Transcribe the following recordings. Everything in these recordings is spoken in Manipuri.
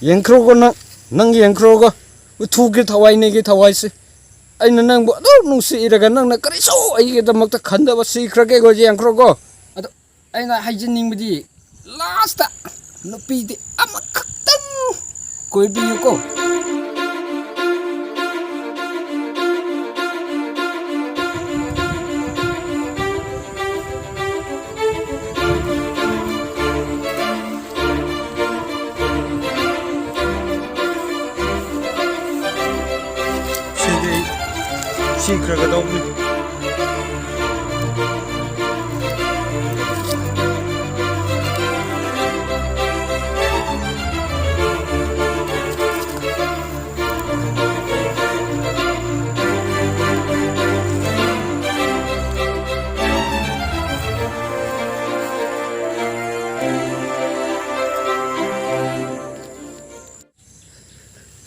ꯌꯦꯡꯈ꯭ꯔꯣꯒꯣ ꯅꯪ ꯌꯦꯡꯈ꯭ꯔꯣꯒꯣ ꯊꯨꯒꯤ ꯊꯋꯥꯏꯅꯦꯒꯤ ꯊꯋꯥꯏꯁꯦ ꯑꯩꯅ ꯅꯪꯕꯨ ꯑꯗꯨꯝ ꯅꯨꯡꯁꯤꯔꯒ ꯅꯪꯅ ꯀꯔꯤꯁꯨ ꯑꯩꯒꯤꯗꯃꯛꯇ ꯈꯟꯗꯕ ꯁꯤꯈ꯭ꯔꯒꯦꯀꯣ ꯌꯦꯡꯈ꯭ꯔꯣꯒꯣ ꯑꯗꯣ ꯑꯩꯅ ꯍꯥꯏꯖꯅꯤꯡꯕꯗꯤ ꯂꯥꯁꯇ ꯅꯨꯄꯤꯗꯤ ꯑꯃꯈꯛꯇꯪ ꯀꯣꯏꯕꯤꯌꯨꯀꯣ 시크하다오니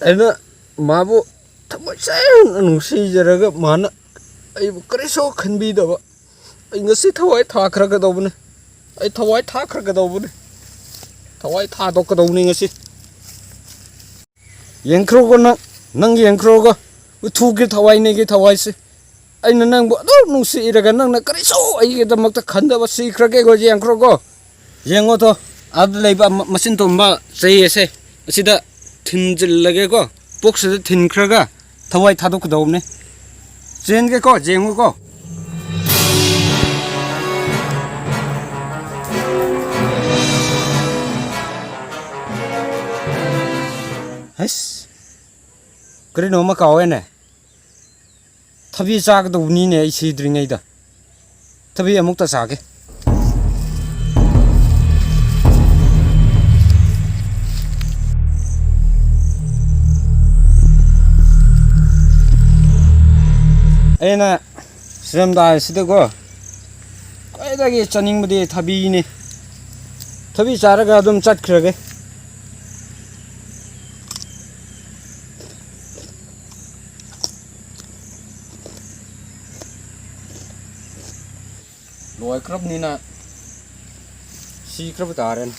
애나 마부 정말 নুꯡꯁꯤꯖꯔꯒ ꯃꯥꯅ ꯑꯩꯕꯨ ꯀꯔꯤꯁꯨ ꯈꯟꯕꯤꯗꯕ ꯑꯩ ꯉꯁꯤ ꯊꯋꯥꯏ ꯊꯥꯈ꯭ꯔꯒꯗꯧꯕꯅꯤ ꯑꯩ ꯊꯋꯥꯏ ꯊꯥꯈ꯭ꯔꯒꯗꯧꯕꯅꯤ ꯊꯋꯥꯏ ꯊꯥꯗꯣꯛꯀꯗꯧꯕꯅꯤ ꯉꯁꯤ ꯌꯦꯡꯈ꯭ꯔꯣꯒꯣ ꯅꯪ ꯌꯦꯡꯈ꯭ꯔꯣꯒꯣ ꯊꯨꯒꯤ ꯊꯋꯥꯏꯅꯦꯒꯤ ꯊꯋꯥꯏꯁꯦ ꯑꯩꯅ ꯅꯪꯕꯨ ꯑꯗꯨꯝ ꯅꯨꯡꯁꯤꯔꯒ ꯅꯪꯅ ꯀꯔꯤꯁꯨ ꯑꯩꯒꯤꯗꯃꯛꯇ ꯈꯟꯗꯕ ꯁꯤꯈ꯭ꯔꯒꯦꯀꯣ ꯌꯦꯡꯈ꯭ꯔꯣꯒꯣ ꯌꯦꯡꯉꯣꯇꯣ ꯑꯗꯨꯗ ꯂꯩꯕ ꯃꯆꯤꯟ ꯇꯨꯝꯕ ꯆꯩ ꯑꯁꯦ ꯑꯁꯤꯗ ꯊꯤꯟꯖꯤꯜꯂꯒꯦꯀꯣ ꯄꯨꯛꯁꯤꯗ ꯊꯤꯟꯈ꯭ꯔꯒꯊꯋꯥꯏ ꯊꯥꯗꯣꯛꯀꯗꯧꯕꯅꯤ ꯆꯦꯟꯒꯦꯀꯣ ꯌꯦꯡꯉꯨꯀꯣ ꯍꯩꯁ ꯀꯔꯤꯅꯣꯃ ꯀꯥꯎꯋꯦꯅꯦ ꯊꯕꯤ ꯆꯥꯒꯗꯧꯕꯅꯤꯅꯦ ꯑꯩ ꯁꯤꯗ꯭ꯔꯤꯉꯩꯗ ꯊꯕꯤ ꯑꯃꯨꯛꯇ ꯆꯥꯒꯦ ꯑꯩꯅ ꯁꯤꯔꯝꯗꯥꯏꯁꯤꯗꯀꯣ ꯈ꯭ꯋꯥꯏꯗꯒꯤ ꯆꯥꯅꯤꯡꯕꯗꯤ ꯊꯕꯤꯅꯤ ꯊꯕꯤ ꯆꯥꯔꯒ ꯑꯗꯨꯝ ꯆꯠꯈ꯭ꯔꯒꯦ ꯂꯣꯏꯈ꯭ꯔꯕꯅꯤꯅ ꯁꯤꯈ꯭ꯔꯕ ꯇꯥꯔꯦꯅ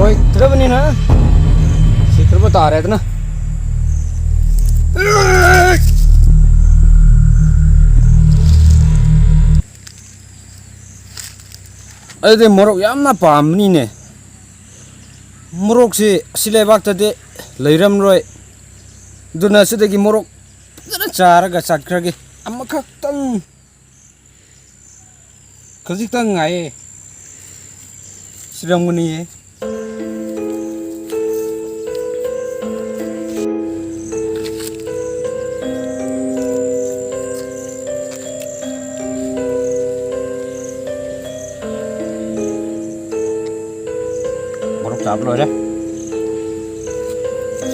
ꯂꯣꯏꯈ꯭ꯔꯕꯅꯤꯅ ꯁꯤꯈ꯭ꯔꯕ ꯇꯥꯔꯦꯗꯅ ꯑꯩꯗꯤ ꯃꯣꯔꯣꯛ ꯌꯥꯝꯅ ꯄꯥꯝꯕꯅꯤꯅꯦ ꯃꯣꯔꯣꯛꯁꯤ ꯑꯁꯤ ꯂꯩꯕꯥꯛꯇꯗꯤ ꯂꯩꯔꯝꯔꯣꯏ ꯑꯗꯨꯅ ꯁꯤꯗꯒꯤ ꯃꯣꯔꯣꯛ ꯐꯖꯅ ꯆꯥꯔꯒ ꯆꯠꯈ꯭ꯔꯒꯦ ꯑꯃꯈꯛꯇꯪ ꯈꯖꯤꯛꯇꯪ ꯉꯥꯏꯌꯦ ꯁꯤꯔꯝꯒꯅꯤꯌꯦ ꯆꯥꯕ ꯂꯣꯏꯔꯦ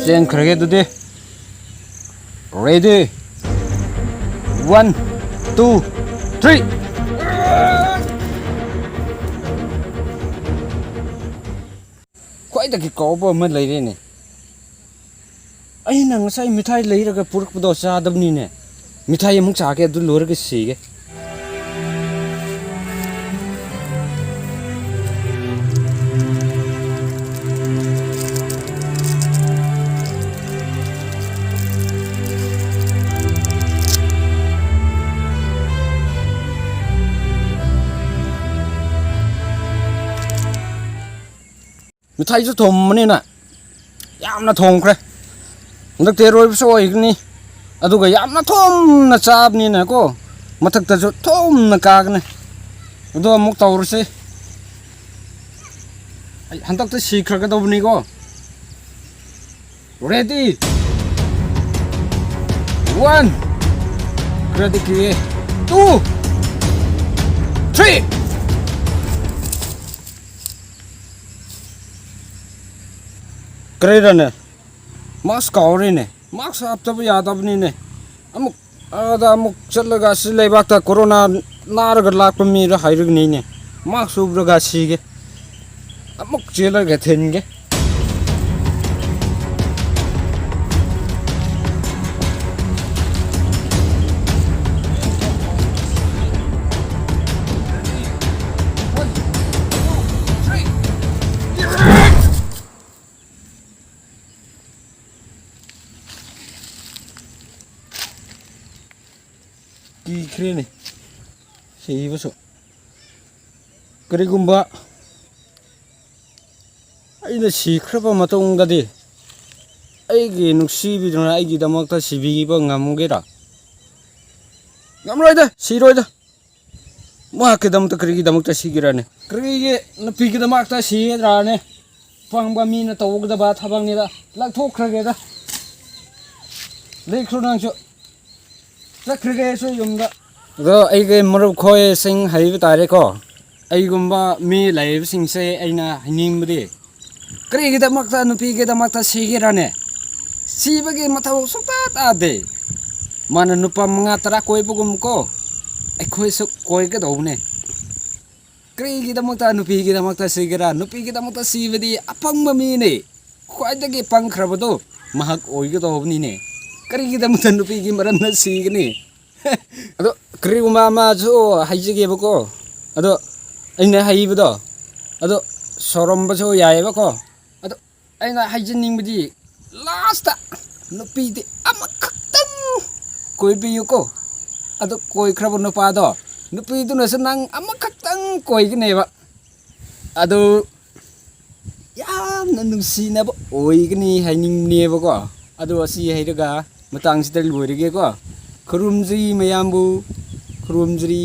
ꯆꯦꯟꯈ꯭ꯔꯒꯦ ꯑꯗꯨꯗꯤ ꯔꯦꯗꯤ 1 2 3 ꯈ꯭ꯋꯥꯏꯗꯒꯤ ꯀꯥꯎꯕ ꯑꯃ ꯂꯩꯔꯦꯅꯦ ꯑꯩꯅ ꯉꯁꯥꯏ ꯃꯤꯊꯥꯏ ꯂꯩꯔꯒ ꯄꯨꯔꯛꯄꯗꯣ ꯆꯥꯗꯕꯅꯤꯅꯦ ꯃꯤꯊꯥꯏ ꯑꯃꯨꯛ ꯆꯥꯒꯦ ꯑꯗꯨ ꯂꯣꯏꯔꯒ ꯁꯤꯒꯦ ꯃꯤꯊꯥꯏꯁꯨ ꯊꯣꯡꯕꯅꯤꯅ ꯌꯥꯝꯅ ꯊꯣꯡꯈ꯭ꯔꯦ ꯍꯟꯗꯛꯇꯤ ꯑꯔꯣꯏꯕꯁꯨ ꯑꯣꯏꯒꯅꯤ ꯑꯗꯨꯒ ꯌꯥꯝꯅ ꯊꯨꯝꯅ ꯆꯥꯕꯅꯤꯅꯀꯣ ꯃꯊꯛꯇꯁꯨ ꯊꯨꯝꯅ ꯀꯥꯒꯅꯤ ꯑꯗꯨ ꯑꯃꯨꯛ ꯇꯧꯔꯁꯤ ꯑꯩ ꯍꯟꯗꯛꯇꯤ ꯁꯤꯈ꯭ꯔꯒꯗꯧꯕꯅꯤꯀꯣ ꯔꯦꯗꯤ 1 ꯈꯔꯗꯤ ꯀꯤꯌꯦ 2 3 ꯀꯔꯤꯔꯅꯦ ꯃꯥꯛꯁ ꯀꯥꯎꯔꯤꯅꯦ ꯃꯥꯛꯁ ꯍꯥꯞꯇꯕ ꯌꯥꯗꯕꯅꯤꯅꯦ ꯑꯃꯨꯛ ꯆꯠꯂꯒ ꯑꯁꯤ ꯂꯩꯕꯥꯛꯇ ꯀꯣꯔꯣꯅꯥ ꯅꯥꯔꯒ ꯂꯥꯛꯄ ꯃꯤꯔ ꯍꯥꯏꯔꯒꯅꯤꯅꯦ ꯃꯥꯛꯁ ꯎꯞꯔꯒ ꯁꯤꯒꯦ ꯑꯃꯨꯛ ꯆꯦꯜꯂꯒ ꯊꯤꯟꯒꯦ ꯁꯤꯈ꯭ꯔꯦꯅꯦ ꯁꯤꯕꯁꯨ ꯀꯔꯤꯒꯨꯝꯕ ꯑꯩꯅ ꯁꯤꯈ꯭ꯔꯕ ꯃꯇꯨꯡꯗꯗꯤ ꯑꯩꯒꯤ ꯅꯨꯡꯁꯤꯕꯤꯗꯨꯅ ꯑꯩꯒꯤꯗꯃꯛꯇ ꯁꯤꯕꯤꯕ ꯉꯝꯒꯦꯔꯥ ꯉꯝꯔꯣꯏꯗ ꯁꯤꯔꯣꯏꯗ ꯃꯍꯥꯛꯀꯤꯗꯃꯛꯇ ꯀꯔꯤꯒꯤꯗꯃꯛꯇ ꯁꯤꯒꯦꯔꯅꯦ ꯀꯔꯤꯒꯤ ꯅꯨꯄꯤꯒꯤꯗꯃꯛꯇ ꯁꯤꯒꯗ꯭ꯔꯥꯅꯦ ꯄꯪꯕ ꯃꯤꯅ ꯇꯧꯒꯗꯕ ꯊꯕꯛꯅꯤꯗ ꯂꯥꯛꯊꯣꯛꯈ꯭ꯔꯒꯦꯗ ꯂꯩꯈ꯭ꯔꯣ ꯅꯪꯁꯨ ꯆꯠꯈ꯭ꯔꯒꯦ ꯑꯩꯁꯨ ꯌꯨꯝꯗ ꯑꯗꯣ ꯑꯩꯒꯤ ꯃꯔꯨꯞ ꯈꯣꯏꯁꯤꯡ ꯍꯥꯏꯕ ꯇꯥꯔꯦꯀꯣ ꯑꯩꯒꯨꯝꯕ ꯃꯤ ꯂꯩꯕꯁꯤꯡꯁꯦ ꯑꯩꯅ ꯍꯥꯏꯅꯤꯡꯕꯗꯤ ꯀꯔꯤꯒꯤꯗꯃꯛꯇ ꯅꯨꯄꯤꯒꯤꯗꯃꯛꯇ ꯁꯤꯒꯦꯔꯅꯦ ꯁꯤꯕꯒꯤ ꯃꯊꯧ ꯁꯨꯡꯇꯥ ꯇꯥꯗꯦ ꯃꯥꯅ ꯅꯨꯄꯥ 5-10 ꯀꯣꯏꯕꯒꯨꯝꯀꯣ ꯑꯩꯈꯣꯏꯁꯨ ꯀꯣꯏꯒꯗꯧꯕꯅꯦ ꯀꯔꯤꯒꯤꯗꯃꯛꯇ ꯅꯨꯄꯤꯒꯤꯗꯃꯛꯇ ꯁꯤꯒꯦꯔꯥ ꯅꯨꯄꯤꯒꯤꯗꯃꯛꯇ ꯁꯤꯕꯗꯤ ꯑꯄꯪꯕ ꯃꯤꯅꯦ ꯈ꯭ꯋꯥꯏꯗꯒꯤ ꯄꯪꯈ꯭ꯔꯕꯗꯣ ꯃꯍꯥꯛ ꯑꯣꯏꯒꯗꯧꯕꯅꯤꯅꯦ ꯀꯔꯤꯒꯤꯗꯃꯛꯇ ꯅꯨꯄꯤꯒꯤ ꯃꯔꯝꯗ ꯁꯤꯒꯅꯤ ꯑꯗꯣ ꯀꯔꯤꯒꯨꯝꯕ ꯑꯃꯁꯨ ꯍꯥꯏꯖꯒꯦꯕꯀꯣ ꯑꯗꯣ ꯑꯩꯅ ꯍꯥꯏꯕꯗꯣ ꯑꯗꯣ ꯁꯣꯔꯝꯕꯁꯨ ꯌꯥꯏꯌꯦꯕꯀꯣ ꯑꯗꯣ ꯑꯩꯅ ꯍꯥꯏꯖꯅꯤꯡꯕꯗꯤ ꯂꯥꯁꯇ ꯅꯨꯄꯤꯗꯤ ꯑꯃꯈꯛꯇꯪ ꯀꯣꯏꯕꯤꯌꯨꯀꯣ ꯑꯗꯣ ꯀꯣꯏꯈ꯭ꯔꯕ ꯅꯨꯄꯥꯗꯣ ꯅꯨꯄꯤꯗꯨꯅꯁꯨ ꯅꯪ ꯑꯃꯈꯛꯇꯪ ꯀꯣꯏꯒꯅꯦꯕ ꯑꯗꯨ ꯌꯥꯝꯅ ꯅꯨꯡꯁꯤꯅꯕ ꯑꯣꯏꯒꯅꯤ ꯍꯥꯏꯅꯤꯡꯕꯅꯦꯕꯀꯣ ꯑꯗꯣ ꯑꯁꯤ ꯍꯥꯏꯔꯒ ꯃꯇꯥꯡꯁꯤꯗ ꯂꯣꯏꯔꯒꯦꯀꯣ ꯈꯨꯔꯨꯝꯖꯔꯤ ꯃꯌꯥꯝꯕꯨ ꯈꯨꯔꯨꯝꯖꯔꯤ